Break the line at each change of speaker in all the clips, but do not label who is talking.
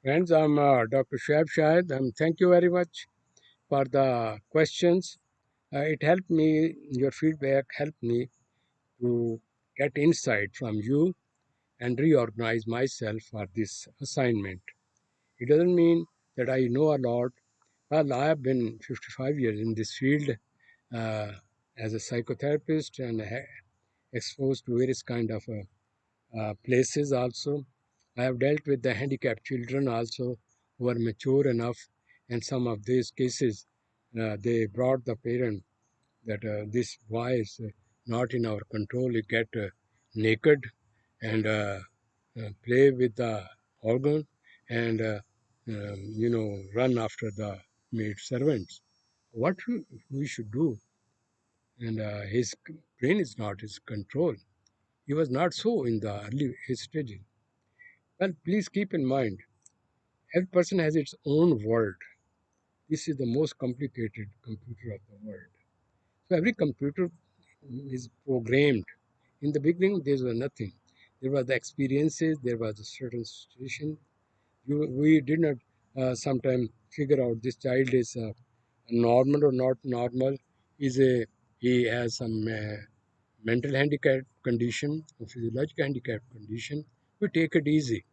Friends, I'm Dr. Shoaib Shahid. Thank you very much for the questions. It helped me, your feedback helped me to get insight from you and reorganize myself for this assignment. It doesn't mean that I know a lot. Well, I have been 55 years in this field uh, as a psychotherapist and exposed to various kind of places also. I have dealt with the handicapped children also who are mature enough, and some of these cases they brought the parent that this boy is not in our control. He get naked and play with the organ and run after the maid servants. What we should do? And his brain is not his control. He was not so in the early stages. Well, please keep in mind, every person has its own world. This is the most complicated computer of the world. So every computer is programmed. In the beginning, there was nothing. There were the experiences, there was a certain situation. We did not sometimes figure out this child is normal or not normal. Is a he has some mental handicap condition, or physiological handicap condition. We take it easy.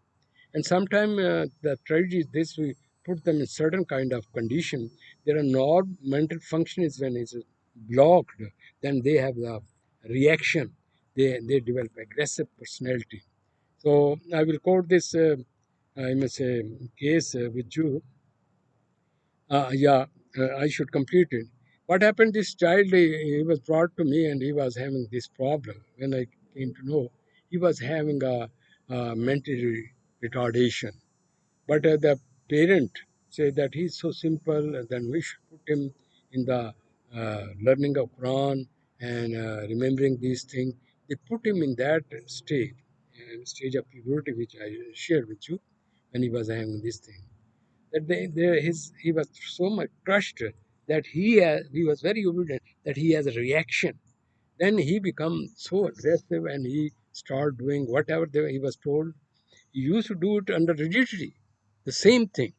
And sometimes the tragedy is this: we put them in certain kind of condition. There are not mental function is when it's blocked, then they have the reaction. They develop aggressive personality. So I will quote this. I must say case with you. Yeah, I should complete it. What happened? This child he was brought to me and he was having this problem. When I came to know, he was having a mental retardation. But the parent said that he's so simple, then we should put him in the learning of Quran and remembering these things. They put him in that stage of puberty, which I shared with you when he was having this thing. That he was so much crushed that he was very obedient that he has a reaction. Then he becomes so aggressive and he start doing whatever he was told. He used to do it under rigidity, the same thing.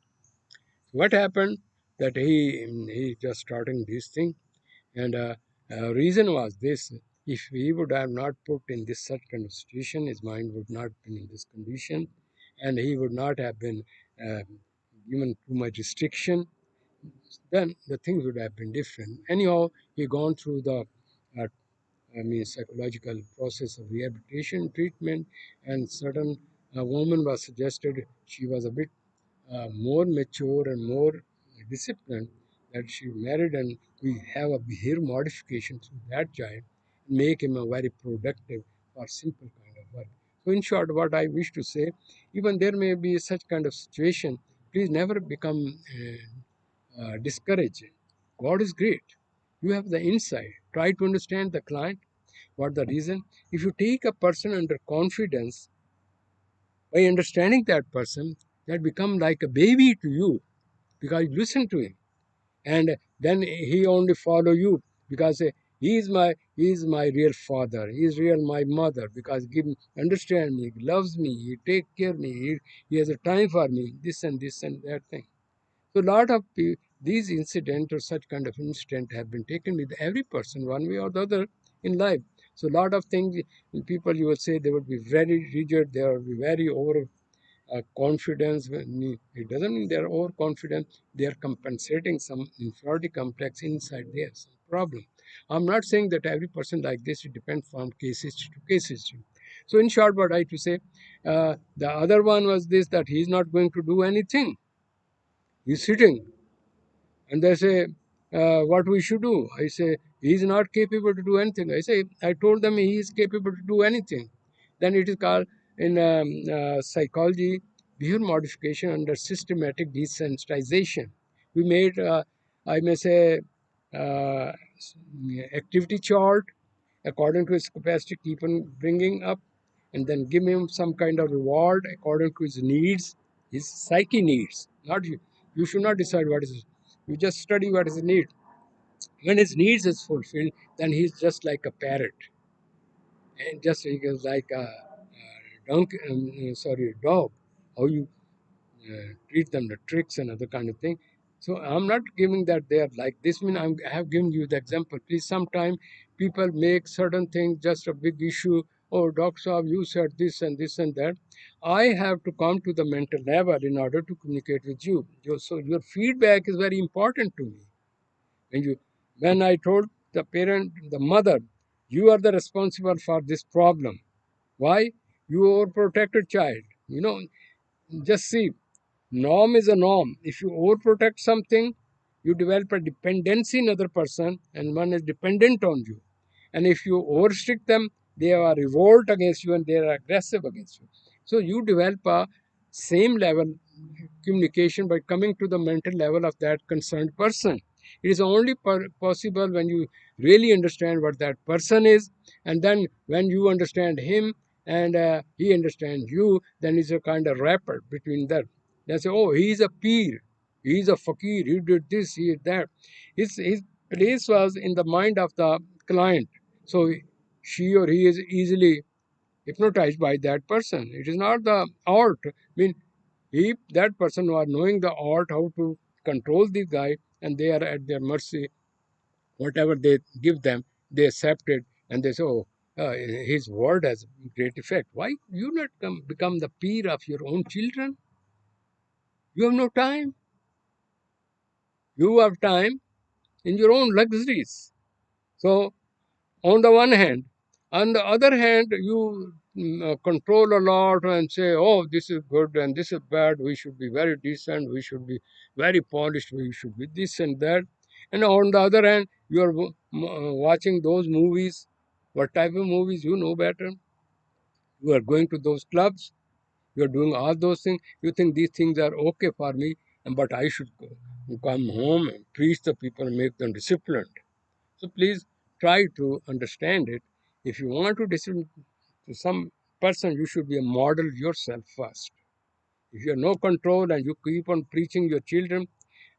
What happened that he just starting this thing, and reason was this: if he would have not put in this such kind of situation, his mind would not been in this condition, and he would not have been uh, given too much restriction. Then the things would have been different. Anyhow, he gone through the uh, psychological process of rehabilitation treatment, and certain woman was suggested. She was a bit more mature and more disciplined, that she married, and we have a behavior modification through that child, make him a very productive or simple kind of work. So in short, what I wish to say, even there may be such kind of situation, please never become discouraged. God is great. You have the insight. Try to understand the client, what the reason. If you take a person under confidence, by understanding that person, that become like a baby to you because you listen to him, and then he only follow you because he is my real father, he is real my mother, because give me understand me, loves me, he take care of me, he has a time for me, this and that thing. So a lot of these incident or such kind of incident have been taken with every person one way or the other in life. So a lot of things, people you will say they would be very rigid, they will be very over confidence. It doesn't mean they're overconfident. They are compensating some inferiority complex inside there, some problem. I'm not saying that every person like this. It depends from cases to cases. So in short, what I to say, the other one was this, that he's not going to do anything. He's sitting and they say, what we should do. I say, he is not capable to do anything. I say, I told them he is capable to do anything. Then it is called in psychology, behavior modification under systematic desensitization. We made, I may say, uh, activity chart according to his capacity, keep on bringing up, and then give him some kind of reward according to his needs, his psyche needs. Not you. You should not decide what is. You just study what is his need. When his needs is fulfilled, then he's just like a parrot, and just he is like a dog. How you treat them the tricks and other kind of thing. So I'm not giving that they are like this. I have given you the example. Please, sometimes people make certain things just a big issue. Oh, Dr. Saab, you said this and this and that. I have to come to the mental level in order to communicate with you. So your feedback is very important to me. When I told the parent, the mother, you are the responsible for this problem. Why? You overprotected child. Just see, norm is a norm. If you overprotect something, you develop a dependency in other person, and one is dependent on you. And if you overstrict them, they are revolt against you and they are aggressive against you. So you develop a same level communication by coming to the mental level of that concerned person. It is only possible when you really understand what that person is, and then when you understand him and he understands you, then it's a kind of rapport between them. They say, oh, he's a peer, he's a fakir, he did this, he did that. His place was in the mind of the client. So she or he is easily hypnotized by that person. It is not the art. If that person who are knowing the art how to control this guy and they are at their mercy, whatever they give them, they accept it and they say, oh, his word has great effect. Why you not become the peer of your own children? You have no time. You have time in your own luxuries. So on the one hand. On the other hand, you control a lot and say, oh, this is good and this is bad. We should be very decent. We should be very polished. We should be this and that. And on the other hand, you are watching those movies. What type of movies? You know better. You are going to those clubs. You are doing all those things. You think these things are okay for me, but I should come home and preach the people and make them disciplined. So please try to understand it. If you want to listen to some person, you should be a model yourself first. If you have no control and you keep on preaching your children,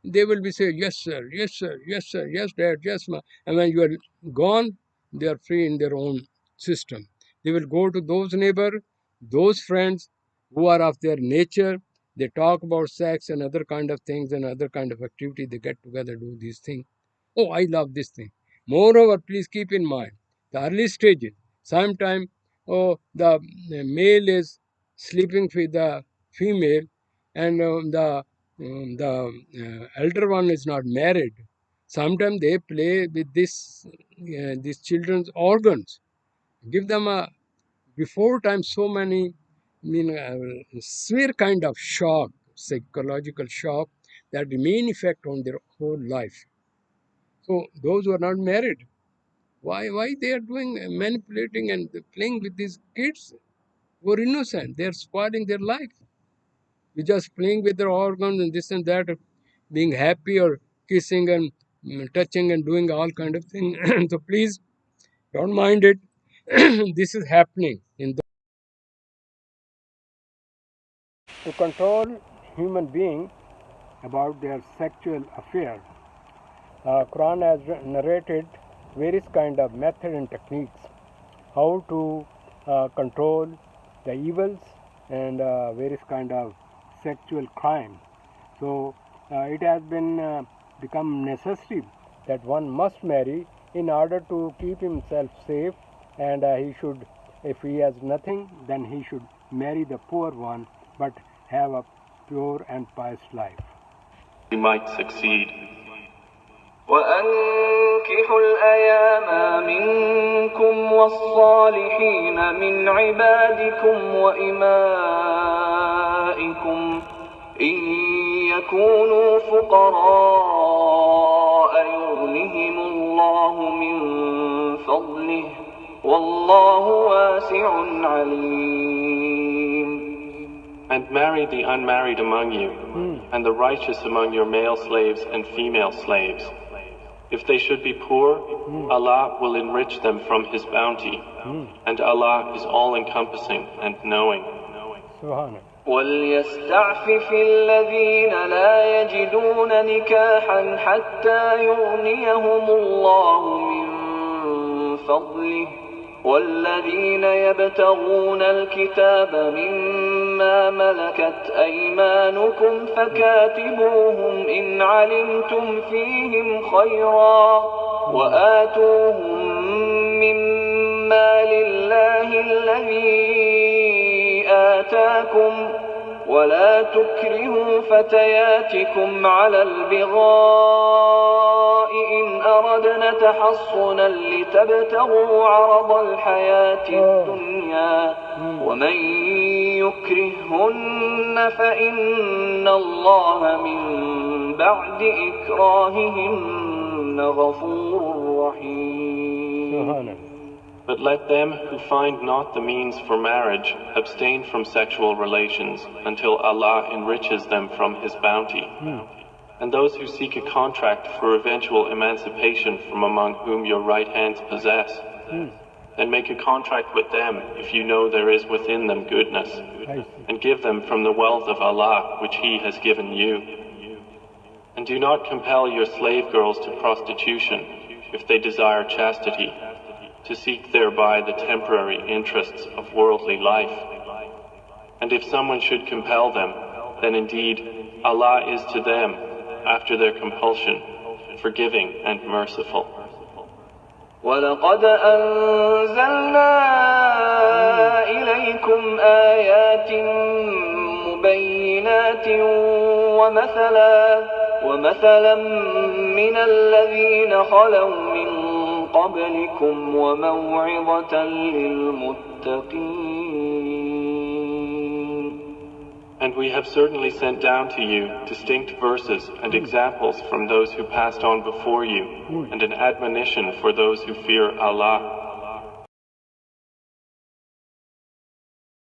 they will be saying, yes, sir, yes, sir, yes, sir, yes, dad, yes, ma. And when you are gone, they are free in their own system. They will go to those neighbors, those friends who are of their nature. They talk about sex and other kind of things and other kind of activity. They get together, do these things. Oh, I love this thing. Moreover, please keep in mind the early stages. Sometimes, oh, the male is sleeping with the female, and the elder one is not married. Sometimes they play with these children's organs. Give them a before time so many severe kind of shock, psychological shock that remain effect on their whole life. So those who are not married, why they are doing manipulating and playing with these kids who are innocent? They are spoiling their life. You're just playing with their organs and this and that, being happy or kissing and touching and doing all kind of things. So please don't mind it. This is happening in to control human being about their sexual affair. Quran has narrated various kind of method and techniques how to control the evils and various kind of sexual crime. So it has been become necessary that one must marry in order to keep himself safe, and he should, if he has nothing, then he should marry the poor one, but have a pure and pious life.
We might succeed. وأنكحوا الأيام منكم والصالحين من عبادكم وإمائكم إن يكونوا فقراء يغنهم الله من فضله والله واسع عليم. And marry the unmarried among you, and the righteous among your male slaves and female slaves. If they should be poor, Allah will enrich them from His bounty, and Allah is all-encompassing and knowing. وَلْيَسْتَعْفِفِ الَّذِينَ لَا يَجِدُونَ نِكَاحًا حَتَّى يُغْنِيَهُمُ اللَّهُ مِنْ فَضْلِهِ والذين يبتغون الكتاب مما ملكت أيمانكم فكاتبوهم إن علمتم فيهم خيرا وآتوهم مما لله الذي آتاكم ولا تكرهوا فتياتكم على البغاء إن أردنا تحصنا لتبتغوا عرض الحياة الدنيا ومن يكرههن فإن الله من بعد إكراههن غفور رحيم. But let them who find not the means for marriage abstain from sexual relations until Allah enriches them from His bounty. And those who seek a contract for eventual emancipation from among whom your right hands possess, then make a contract with them if you know there is within them goodness, and give them from the wealth of Allah which He has given you. And do not compel your slave girls to prostitution if they desire chastity, to seek thereby the temporary interests of worldly life. And if someone should compel them, then indeed Allah is to them, after their compulsion, forgiving and merciful. وَلَقَدْ أَنزَلْنَا إِلَيْكُمْ آيَاتٍ مُبَيِّنَاتٍ وَمَثَلًا مِنَ الَّذِينَ خَلَوْا مِنْ قبلكم وموعظة للمتقين. And we have certainly sent down to you distinct verses and examples from those who passed on before you, and an admonition for those who fear Allah.